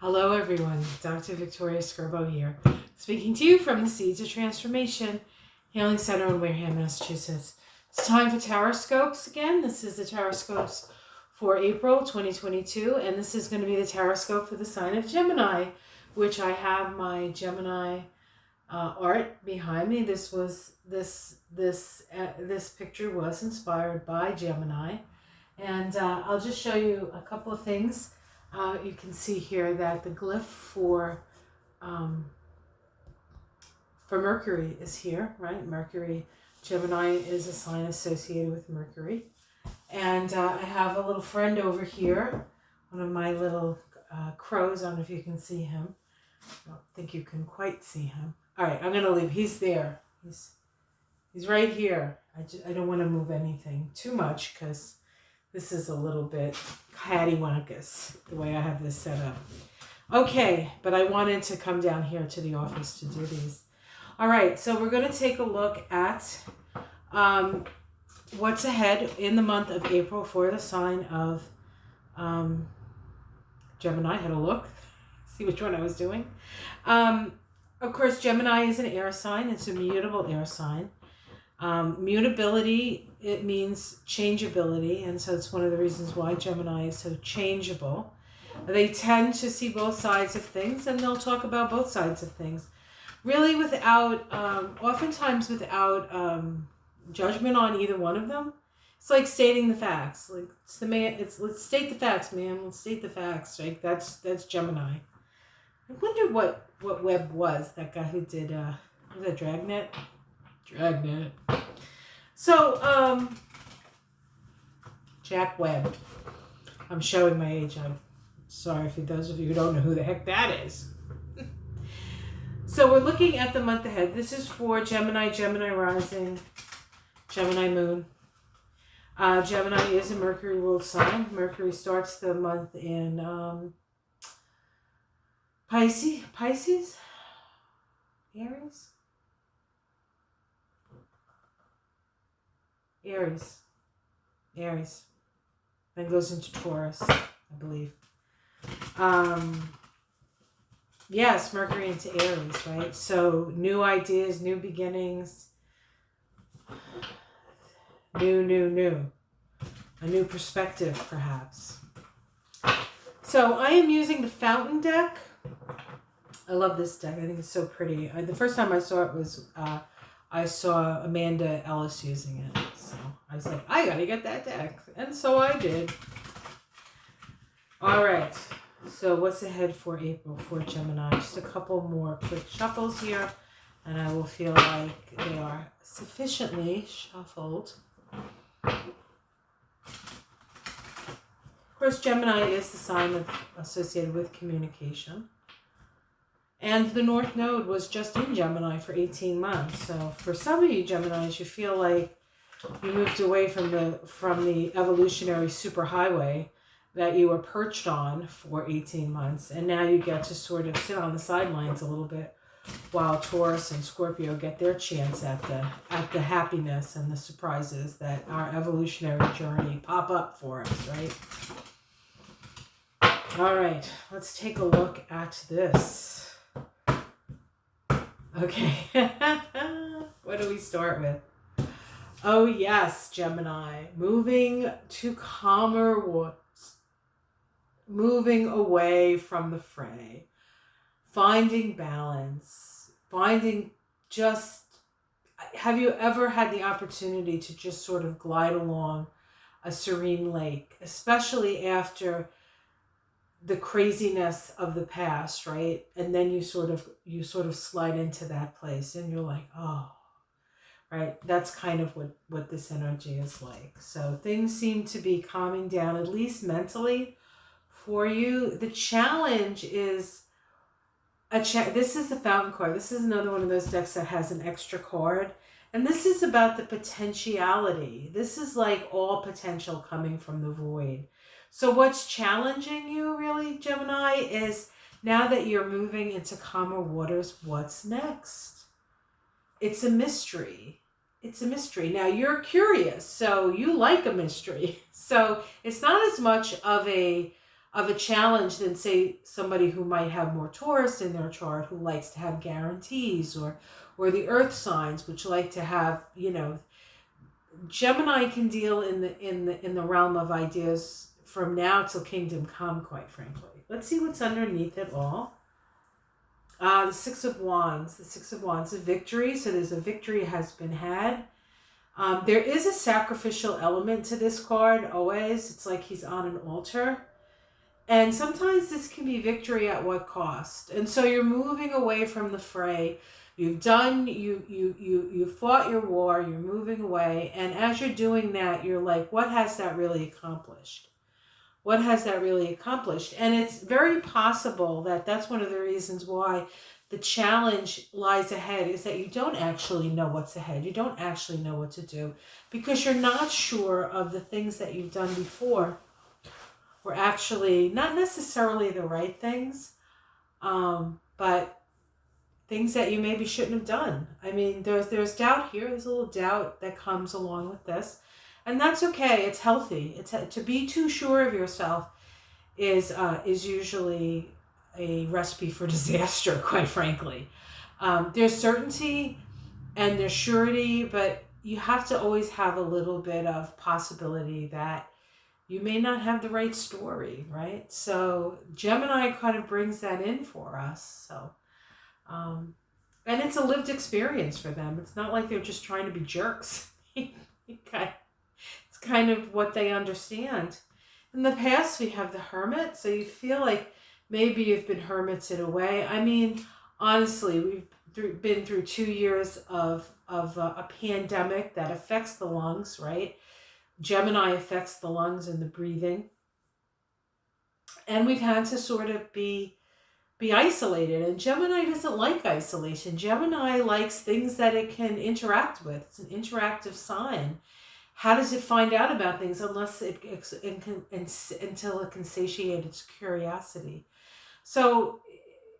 Hello everyone, Dr. Victoria Skirbo here, speaking to you from the Seeds of Transformation Healing Center in Wareham, Massachusetts. It's time for Taroscopes again. This is the Taroscopes for April 2022, and this is going to be the Taroscope for the sign of Gemini, which I have my Gemini art behind me. This picture was inspired by Gemini, and I'll just show you a couple of things. You can see here that the glyph for Mercury is here, right? Mercury, Gemini is a sign associated with Mercury. And I have a little friend over here, one of my little crows. I don't know if you can see him. I don't think you can quite see him. All right, I'm going to leave. He's there. He's right here. I don't want to move anything too much because this is a little bit cattywampus, the way I have this set up. Okay, but I wanted to come down here to the office to do these. All right, so we're going to take a look at what's ahead in the month of April for the sign of Gemini. I had a look, see which one I was doing. Of course, Gemini is an air sign. It's a mutable air sign. Mutability, it means changeability, and so it's one of the reasons why Gemini is so changeable. They tend to see both sides of things, and they'll talk about both sides of things, really without, oftentimes without judgment on either one of them. It's like stating the facts. Like let's state the facts, man. Let's state the facts. Right? That's Gemini. I wonder what web was that guy who did was that Dragnet? Dragnet. So, Jack Webb. I'm showing my age. I'm sorry for those of you who don't know who the heck that is. So we're looking at the month ahead. This is for Gemini, Gemini rising, Gemini moon. Gemini is a Mercury ruled sign. Mercury starts the month in Pisces, Aries, then goes into Taurus, I believe. Yes, Mercury into Aries, right? So new ideas, new beginnings, new. A new perspective, perhaps. So I am using the Fountain deck. I love this deck. I think it's so pretty. The first time I saw it was, I saw Amanda Ellis using it. So I was like, I gotta get that deck. And so I did. All right. So what's ahead for April for Gemini? Just a couple more quick shuffles here, and I will feel like they are sufficiently shuffled. Of course, Gemini is the sign associated with communication. And the North Node was just in Gemini for 18 months. So for some of you Geminis, you feel like you moved away from the evolutionary superhighway that you were perched on for 18 months. And now you get to sort of sit on the sidelines a little bit while Taurus and Scorpio get their chance at the happiness and the surprises that our evolutionary journey pop up for us, right? All right, let's take a look at this. Okay, what do we start with? Oh yes, Gemini, moving to calmer waters, moving away from the fray, finding balance, have you ever had the opportunity to just sort of glide along a serene lake, especially after the craziness of the past, right? And then you sort of slide into that place and you're like, oh, right? That's kind of what this energy is like. So things seem to be calming down, at least mentally for you. The challenge is this is the Fountain card. This is another one of those decks that has an extra card. And this is about the potentiality. This is like all potential coming from the void. So what's challenging you really, Gemini, is now that you're moving into calmer waters, what's next? It's a mystery. Now you're curious, so you like a mystery. So it's not as much of a of a challenge than, say, somebody who might have more Taurus in their chart, who likes to have guarantees, or the earth signs, which like to have, Gemini can deal in the realm of ideas from now till kingdom come, quite frankly. Let's see what's underneath it all. The Six of Wands. The Six of Wands is victory. So there's a victory has been had. There is a sacrificial element to this card always. It's like he's on an altar. And sometimes this can be victory at what cost? And so you're moving away from the fray. You've fought your war, you're moving away. And as you're doing that, you're like, what has that really accomplished? What has that really accomplished? And it's very possible that that's one of the reasons why the challenge lies ahead, is that you don't actually know what's ahead. You don't actually know what to do because you're not sure of the things that you've done before were actually not necessarily the right things, but things that you maybe shouldn't have done. I mean, there's doubt here. There's a little doubt that comes along with this. And that's okay. It's healthy. To be too sure of yourself is usually a recipe for disaster, quite frankly. There's certainty and there's surety, but you have to always have a little bit of possibility that you may not have the right story, right? So Gemini kind of brings that in for us. So, and it's a lived experience for them. It's not like they're just trying to be jerks. It's kind of what they understand. In the past, we have the Hermit. So you feel like maybe you've been hermited away. I mean, honestly, we've been through 2 years of a pandemic that affects the lungs, right? Gemini affects the lungs and the breathing. And we've had to sort of be isolated. And Gemini doesn't like isolation. Gemini likes things that it can interact with. It's an interactive sign. How does it find out about things until it can satiate its curiosity? So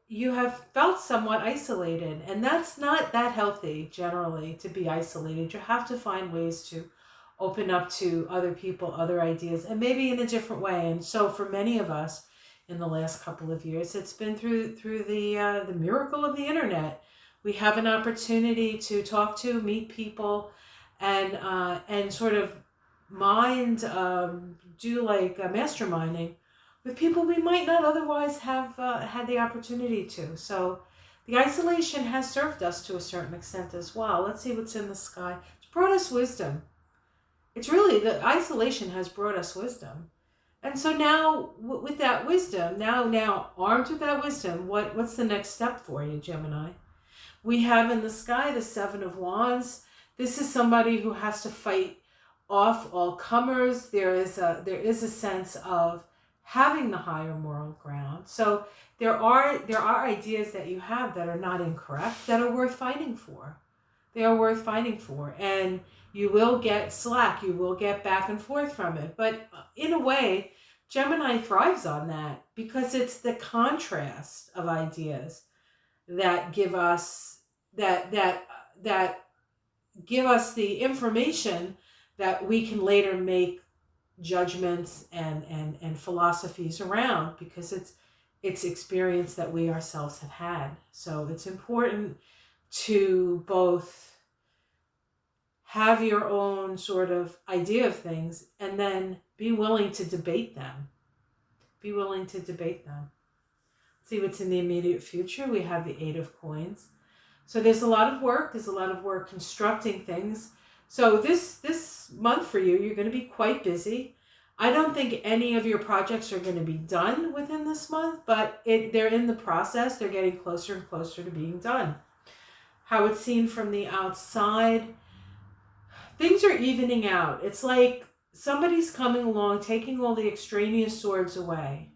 you have felt somewhat isolated, and that's not that healthy generally, to be isolated. You have to find ways to open up to other people, other ideas, and maybe in a different way. And so for many of us in the last couple of years, it's been through the miracle of the internet. We have an opportunity to talk to, meet people, and sort of do like masterminding with people we might not otherwise have had the opportunity to. So the isolation has served us to a certain extent as well. Let's see what's in the sky. It's brought us wisdom. It's really, the isolation has brought us wisdom. And so now with that wisdom, now armed with that wisdom, what's the next step for you, Gemini? We have in the sky the Seven of Wands. This is somebody who has to fight off all comers. There is a sense of having the higher moral ground. So there are ideas that you have that are not incorrect, that are worth fighting for. They are worth fighting for. And you will get slack. You will get back and forth from it. But in a way, Gemini thrives on that because it's the contrast of ideas that give us that give us the information that we can later make judgments and philosophies around, because it's experience that we ourselves have had. So it's important to both have your own sort of idea of things and then be willing to debate them. Be willing to debate them. See what's in the immediate future. We have the Eight of Coins. So there's a lot of work. There's a lot of work constructing things. So this month for you, you're going to be quite busy. I don't think any of your projects are going to be done within this month, but they're in the process. They're getting closer and closer to being done. How it's seen from the outside, things are evening out. It's like somebody's coming along, taking all the extraneous swords away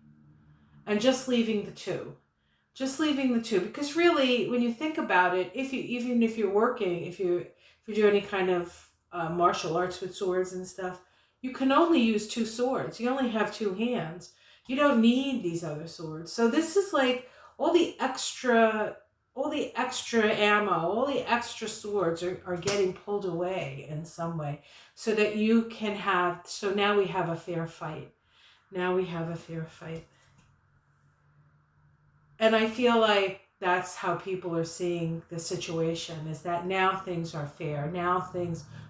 and just leaving the two. Just leaving the two. Because really, when you think about it, even if you're working, if you do any kind of martial arts with swords and stuff, you can only use two swords. You only have two hands. You don't need these other swords. So this is like all the extra ammo, all the extra swords are getting pulled away in some way so that you can have, so now we have a fair fight. Now we have a fair fight. And I feel like that's how people are seeing the situation, is that now things are fair. Now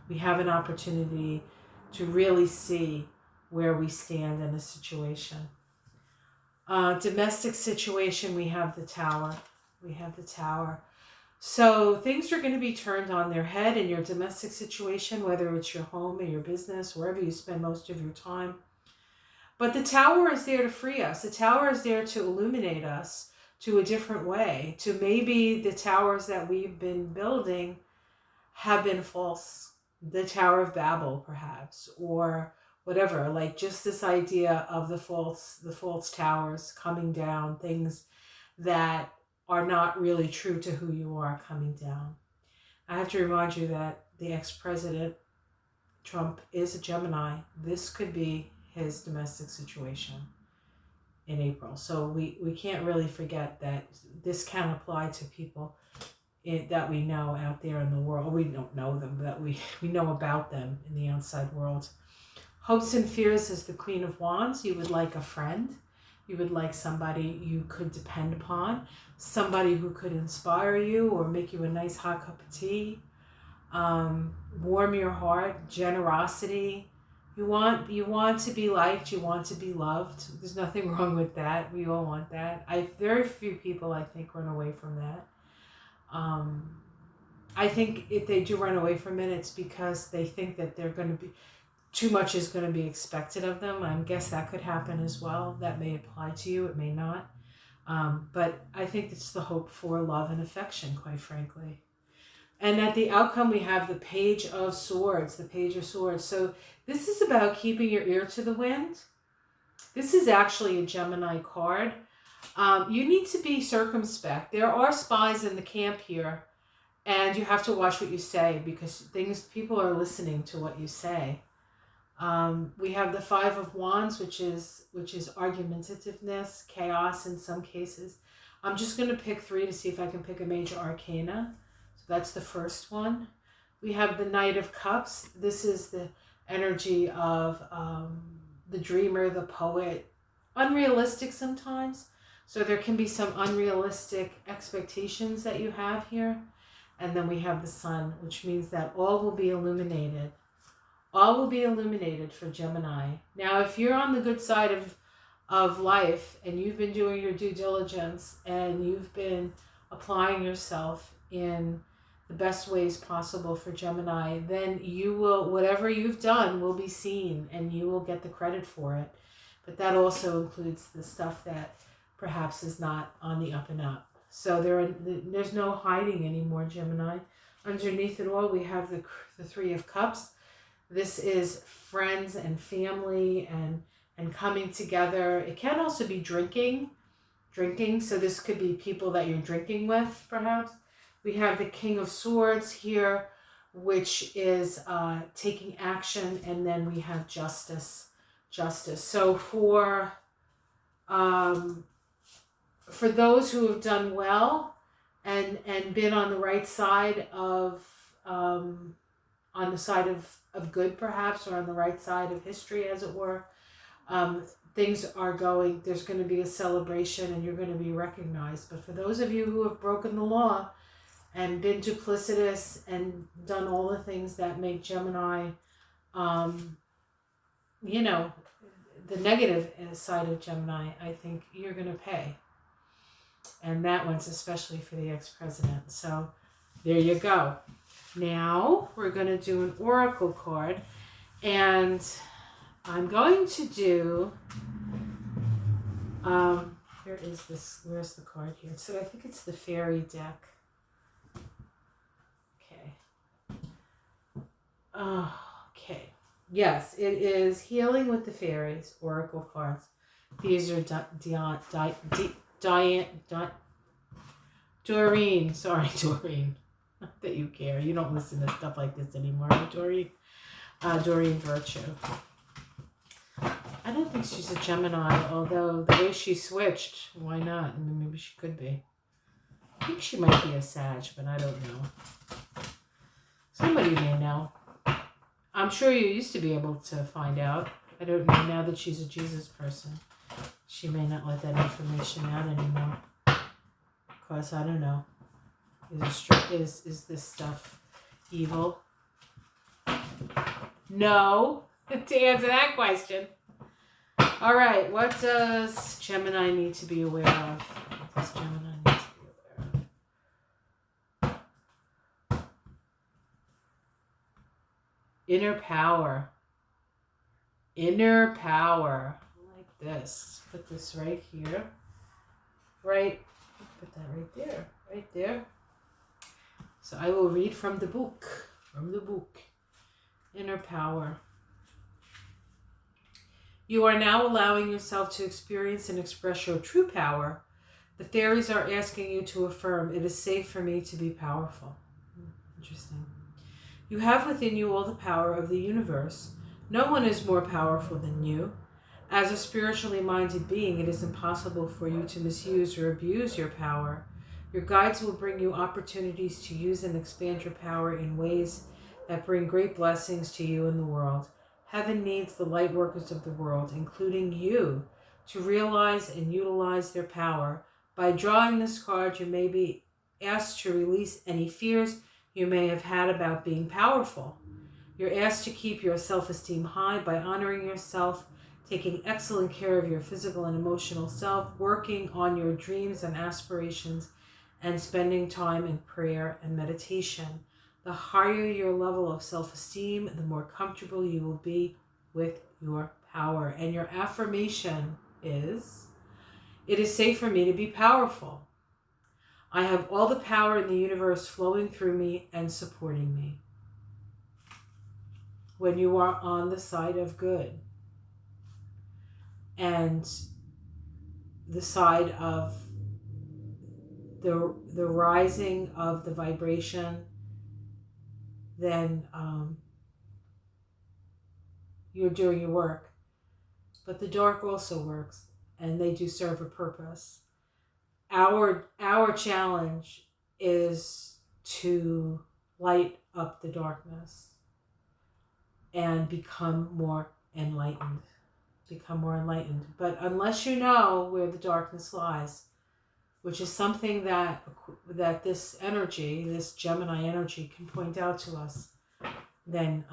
we have an opportunity to really see where we stand in a situation. Domestic situation, we have the Tower. We have the Tower. So things are going to be turned on their head in your domestic situation, whether it's your home or your business, wherever you spend most of your time. But the Tower is there to free us. The Tower is there to illuminate us to a different way, to maybe the towers that we've been building have been false. The Tower of Babel, perhaps, or whatever, like just this idea of the false towers coming down, things that are not really true to who you are coming down. I have to remind you that the ex-president, Trump, is a Gemini. This could be his domestic situation in April. So we can't really forget that this can apply to people that we know out there in the world. We don't know them, but we know about them in the outside world. Hopes and fears is the Queen of Wands. You would like a friend. You would like somebody you could depend upon, somebody who could inspire you or make you a nice hot cup of tea, warm your heart, generosity. You want to be liked, you want to be loved. There's nothing wrong with that. We all want that. Very few people, I think, run away from that. I think if they do run away from it, it's because they think that they're going to be too much is going to be expected of them. I guess that could happen as well. That may apply to you. It may not. But I think it's the hope for love and affection, quite frankly. And at the outcome, we have the Page of Swords, the Page of Swords. So this is about keeping your ear to the wind. This is actually a Gemini card. You need to be circumspect. There are spies in the camp here, and you have to watch what you say because people are listening to what you say. We have the Five of Wands, which is argumentativeness, chaos in some cases. I'm just going to pick 3 to see if I can pick a major arcana. So that's the first one. We have the Knight of Cups. This is the energy of the dreamer, the poet. Unrealistic sometimes. So there can be some unrealistic expectations that you have here. And then we have the Sun, which means that all will be illuminated. All will be illuminated for Gemini. Now, if you're on the good side of life and you've been doing your due diligence and you've been applying yourself in the best ways possible for Gemini, then you will, whatever you've done will be seen and you will get the credit for it. But that also includes the stuff that perhaps is not on the up and up. So there's no hiding anymore, Gemini. Underneath it all, we have the Three of Cups. This is friends and family and coming together. It can also be drinking. So this could be people that you're drinking with, perhaps. We have the King of Swords here, which is taking action, and then we have justice. So for those who have done well and been on the right side of on the side of good, perhaps, or on the right side of history, as it were, things are going, there's going to be a celebration and you're going to be recognized. But for those of you who have broken the law and been duplicitous and done all the things that make Gemini, the negative side of Gemini, I think you're going to pay. And that one's especially for the ex-president. So there you go. Now we're going to do an oracle card, and I'm going to do, where's the card here? So I think it's the fairy deck. Okay. Yes, it is Healing with the Fairies, oracle cards. These are Doreen. Sorry, Doreen. Not that you care. You don't listen to stuff like this anymore, right, Doreen? Doreen Virtue. I don't think she's a Gemini, although the way she switched, why not? I mean, maybe she could be. I think she might be a Sag, but I don't know. Somebody may know. I'm sure you used to be able to find out I don't know, now that she's a Jesus person, she may not let that information out anymore. Because I don't know. Is this stuff evil? No. To answer that question. All right. What does Gemini need to be aware of? What does Gemini need to be aware of? Inner power. Inner power. Like this. Put this right here. Right. Put that right there. Right there. So I will read from the book. From the book. Inner power. You are now allowing yourself to experience and express your true power. The fairies are asking you to affirm, it is safe for me to be powerful. Interesting. You have within you all the power of the universe. No one is more powerful than you. As a spiritually minded being, it is impossible for you to misuse or abuse your power. Your guides will bring you opportunities to use and expand your power in ways that bring great blessings to you and the world. Heaven needs the light workers of the world, including you, to realize and utilize their power. By drawing this card, you may be asked to release any fears you may have had about being powerful. You're asked to keep your self-esteem high by honoring yourself, taking excellent care of your physical and emotional self, working on your dreams and aspirations, and spending time in prayer and meditation. The higher your level of self-esteem, the more comfortable you will be with your power. And your affirmation is, it is safe for me to be powerful. I have all the power in the universe flowing through me and supporting me. When you are on the side of good and the side of the rising of the vibration, then you're doing your work. But the dark also works, and they do serve a purpose. Our challenge is to light up the darkness and become more enlightened. But unless you know where the darkness lies, which is something that this energy, this Gemini energy, can point out to us, then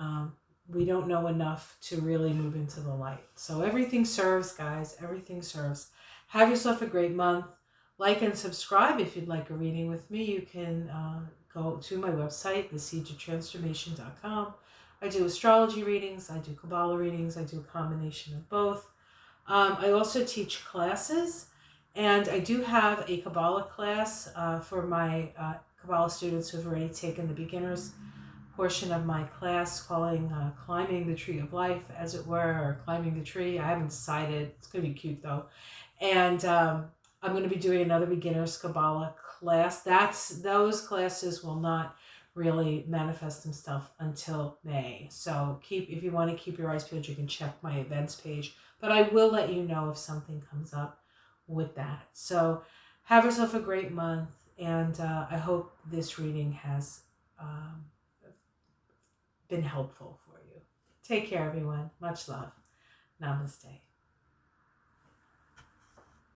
we don't know enough to really move into the light. So everything serves, guys. Everything serves. Have yourself a great month. Like and subscribe if you'd like a reading with me. You can go to my website, theseedoftransformation.com. I do astrology readings. I do Kabbalah readings. I do a combination of both. I also teach classes. And I do have a Kabbalah class for my Kabbalah students who have already taken the beginners portion of my class, calling Climbing the Tree of Life, as it were, or Climbing the Tree. I haven't decided. It's going to be cute, though. And I'm going to be doing another beginner's Kabbalah class. Those classes will not really manifest themselves until May. So if you want to keep your eyes peeled, you can check my events page. But I will let you know if something comes up with that. So have yourself a great month, and I hope this reading has been helpful for you. Take care, everyone. Much love. Namaste.